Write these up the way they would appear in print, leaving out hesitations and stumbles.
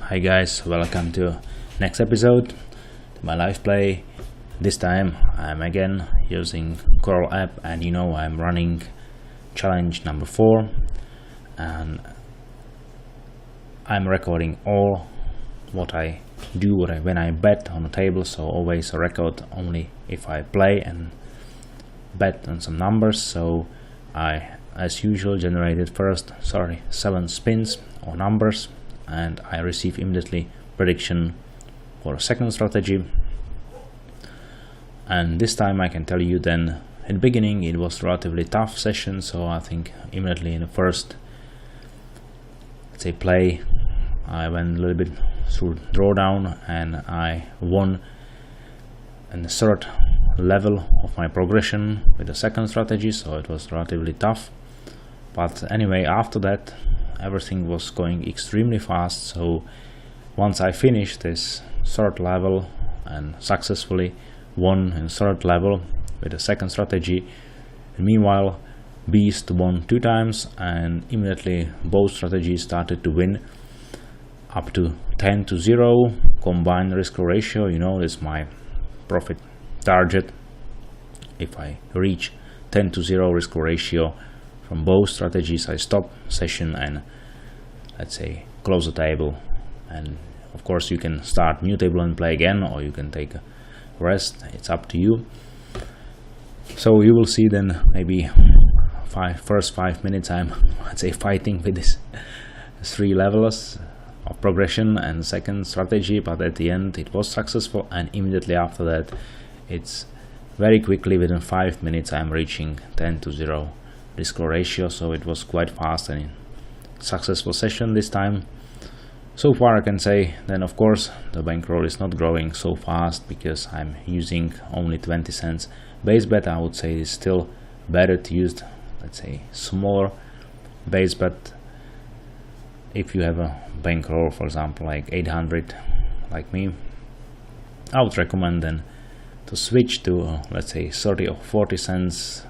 Hi guys, welcome to next episode to my live play. This time I'm again using Coral app, and I'm running challenge number 4, and I'm recording all what I do when I bet on a table, so always a record only if I play and bet on some numbers. So I, as usual, generated 7 spins or numbers, and I receive immediately prediction for a second strategy. And this time I can tell you, then in the beginning it was relatively tough session, so I think immediately in the first, let's say, play, I went a little bit through drawdown and I won in the third level of my progression with the second strategy, so it was relatively tough. But anyway, after that everything was going extremely fast, so once I finished this third level and successfully won in third level with the second strategy, and meanwhile Beast won 2 times, and immediately both strategies started to win up to 10-0 combined risk ratio. This is my profit target. If I reach 10-0 risk ratio from both strategies, I stop session and, let's say, close the table. And of course you can start new table and play again, or you can take a rest. It's up to you. So you will see then maybe first 5 minutes I'm, let's say, fighting with this 3 levels of progression and second strategy, but at the end it was successful, and immediately after that it's very quickly, within 5 minutes, I'm reaching 10-0 risk ratio. So it was quite fast and successful session this time. So far I can say, then of course the bankroll is not growing so fast because I'm using only 20 cents base bet. I would say it's still better to use, let's say, smaller base bet. If you have a bankroll, for example, like 800 like me, I would recommend then to switch to let's say 30 or 40 cents.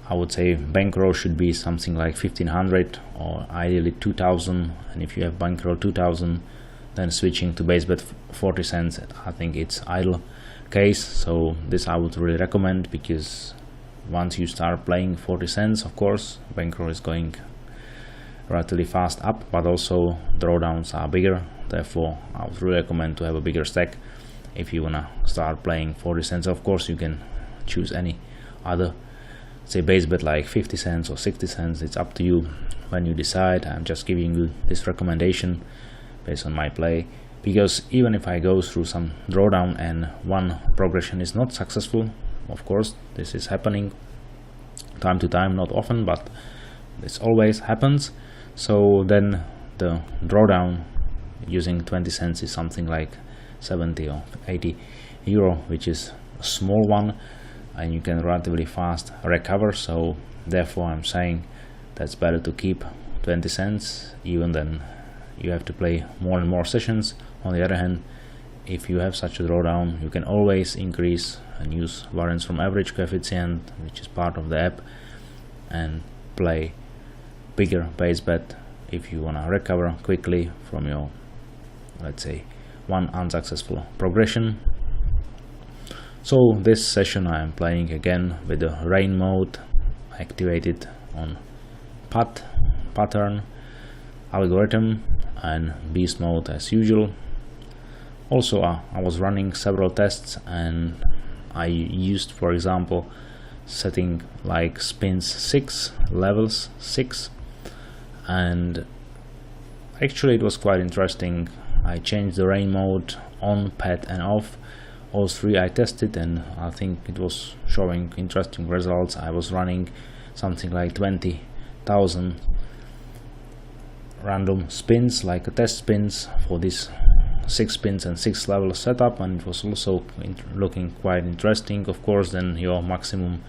I would say bankroll should be something like 1500 or ideally 2000, and if you have bankroll 2000, then switching to base bet 40 cents, I think it's idle case. So this I would really recommend, because once you start playing 40 cents, of course bankroll is going relatively fast up, but also drawdowns are bigger. Therefore I would really recommend to have a bigger stack if you wanna start playing 40 cents. Of course you can choose any other, say, base bet like 50 cents or 60 cents. It's up to you when you decide. I'm just giving you this recommendation based on my play, because even if I go through some drawdown and one progression is not successful, of course this is happening time to time, not often, but this always happens. So then the drawdown using 20 cents is something like 70 or 80 euro, which is a small one, and you can relatively fast recover. So therefore I'm saying that's better to keep 20 cents, even then you have to play more and more sessions. On the other hand, if you have such a drawdown, you can always increase and use variance from average coefficient, which is part of the app, and play bigger base bet if you want to recover quickly from your, let's say, one unsuccessful progression. So this session I am playing again with the rain mode activated on pattern algorithm, and beast mode as usual. Also I was running several tests, and I used, for example, setting like spins 6, levels 6, and actually it was quite interesting. I changed the rain mode on, pet and off. All 3 I tested, and I think it was showing interesting results. I was running something like 20,000 random spins, like a test spins for this 6 spins and 6 level setup, and it was also looking quite interesting. Of course then your maximum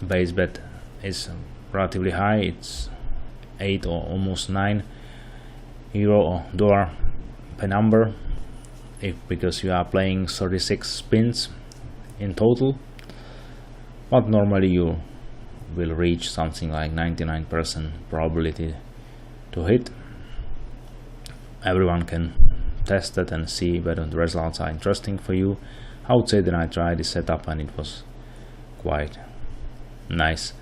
base bet is relatively high. It's 8 or almost 9 euro or dollar per number, because you are playing 36 spins in total, but normally you will reach something like 99% probability to hit. everyone can test it and see whether the results are interesting for you. I would say that I tried this setup and it was quite nice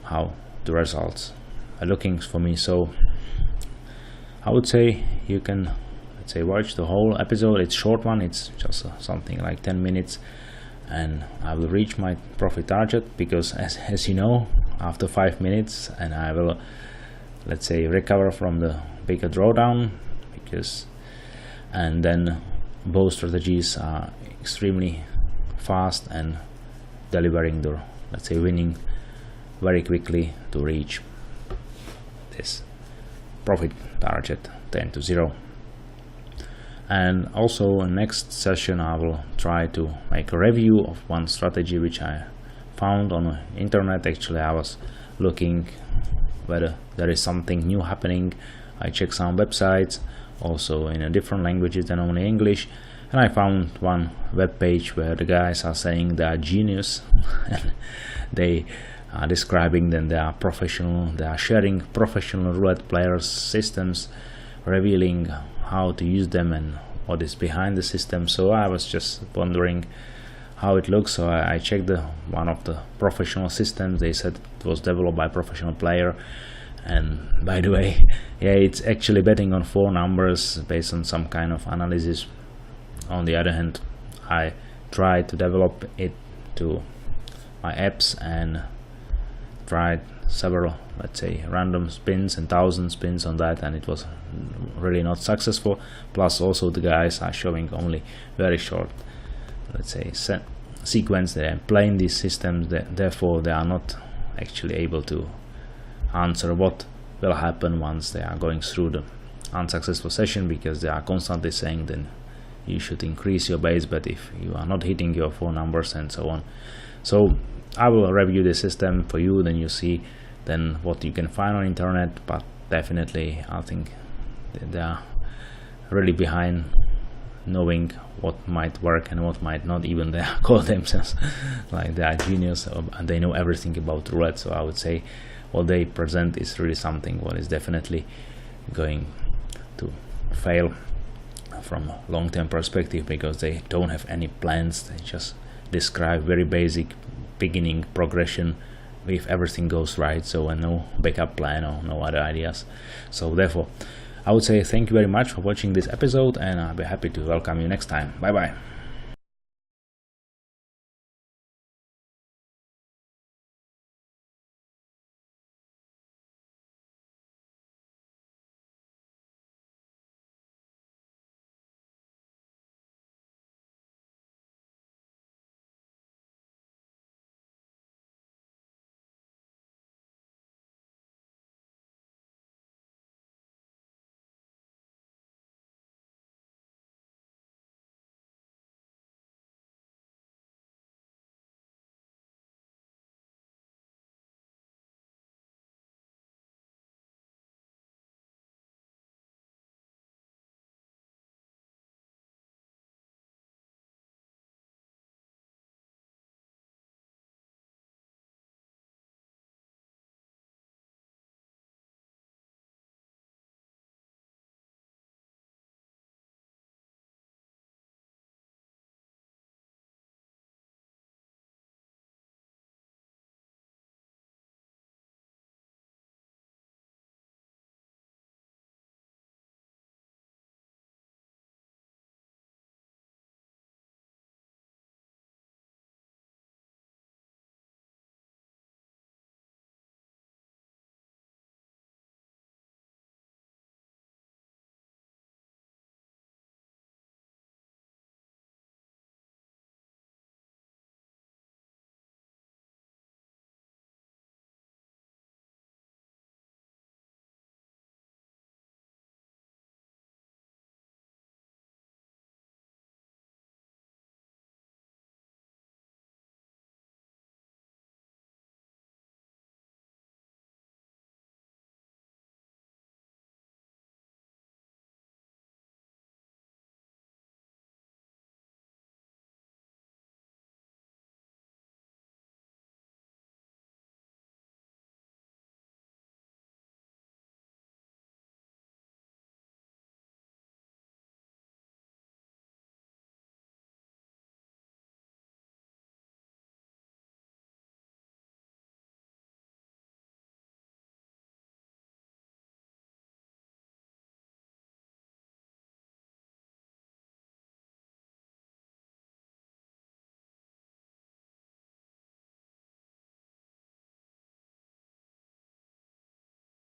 how the results are looking for me. So I would say you can, let's say, watch the whole episode. It's short one, it's just something like 10 minutes, and I will reach my profit target, because as you know, after 5 minutes and I will, let's say, recover from the bigger drawdown, and then both strategies are extremely fast and delivering the, let's say, winning very quickly to reach this profit target 10-0. And also in next session I will try to make a review of one strategy which I found on the internet. Actually, I was looking whether there is something new happening. I checked some websites also in a different languages than only English, and I found one web page where the guys are saying they are genius and they are describing that they are professional, they are sharing professional roulette players systems, revealing how to use them and what is behind the system. So I was just wondering how it looks, so I checked one of the professional systems. They said it was developed by a professional player, and by the way, yeah, it's actually betting on 4 numbers based on some kind of analysis. On the other hand, I tried to develop it to my apps and tried several, let's say, random spins and 1,000 spins on that, and it was really not successful. Plus also the guys are showing only very short, let's say, sequence. They are playing these systems, therefore they are not actually able to answer what will happen once they are going through the unsuccessful session, because they are constantly saying then you should increase your base, but if you are not hitting your 4 numbers and so on. So I will review the system for you, then you see then what you can find on internet, but definitely I think they are really behind knowing what might work and what might not. Even they call themselves like they are genius and they know everything about roulette. So I would say what they present is really something what is definitely going to fail from a long-term perspective, because they don't have any plans. They just describe very basic beginning progression if everything goes right, so no backup plan or no other ideas. So therefore I would say thank you very much for watching this episode, and I'll be happy to welcome you next time. Bye bye.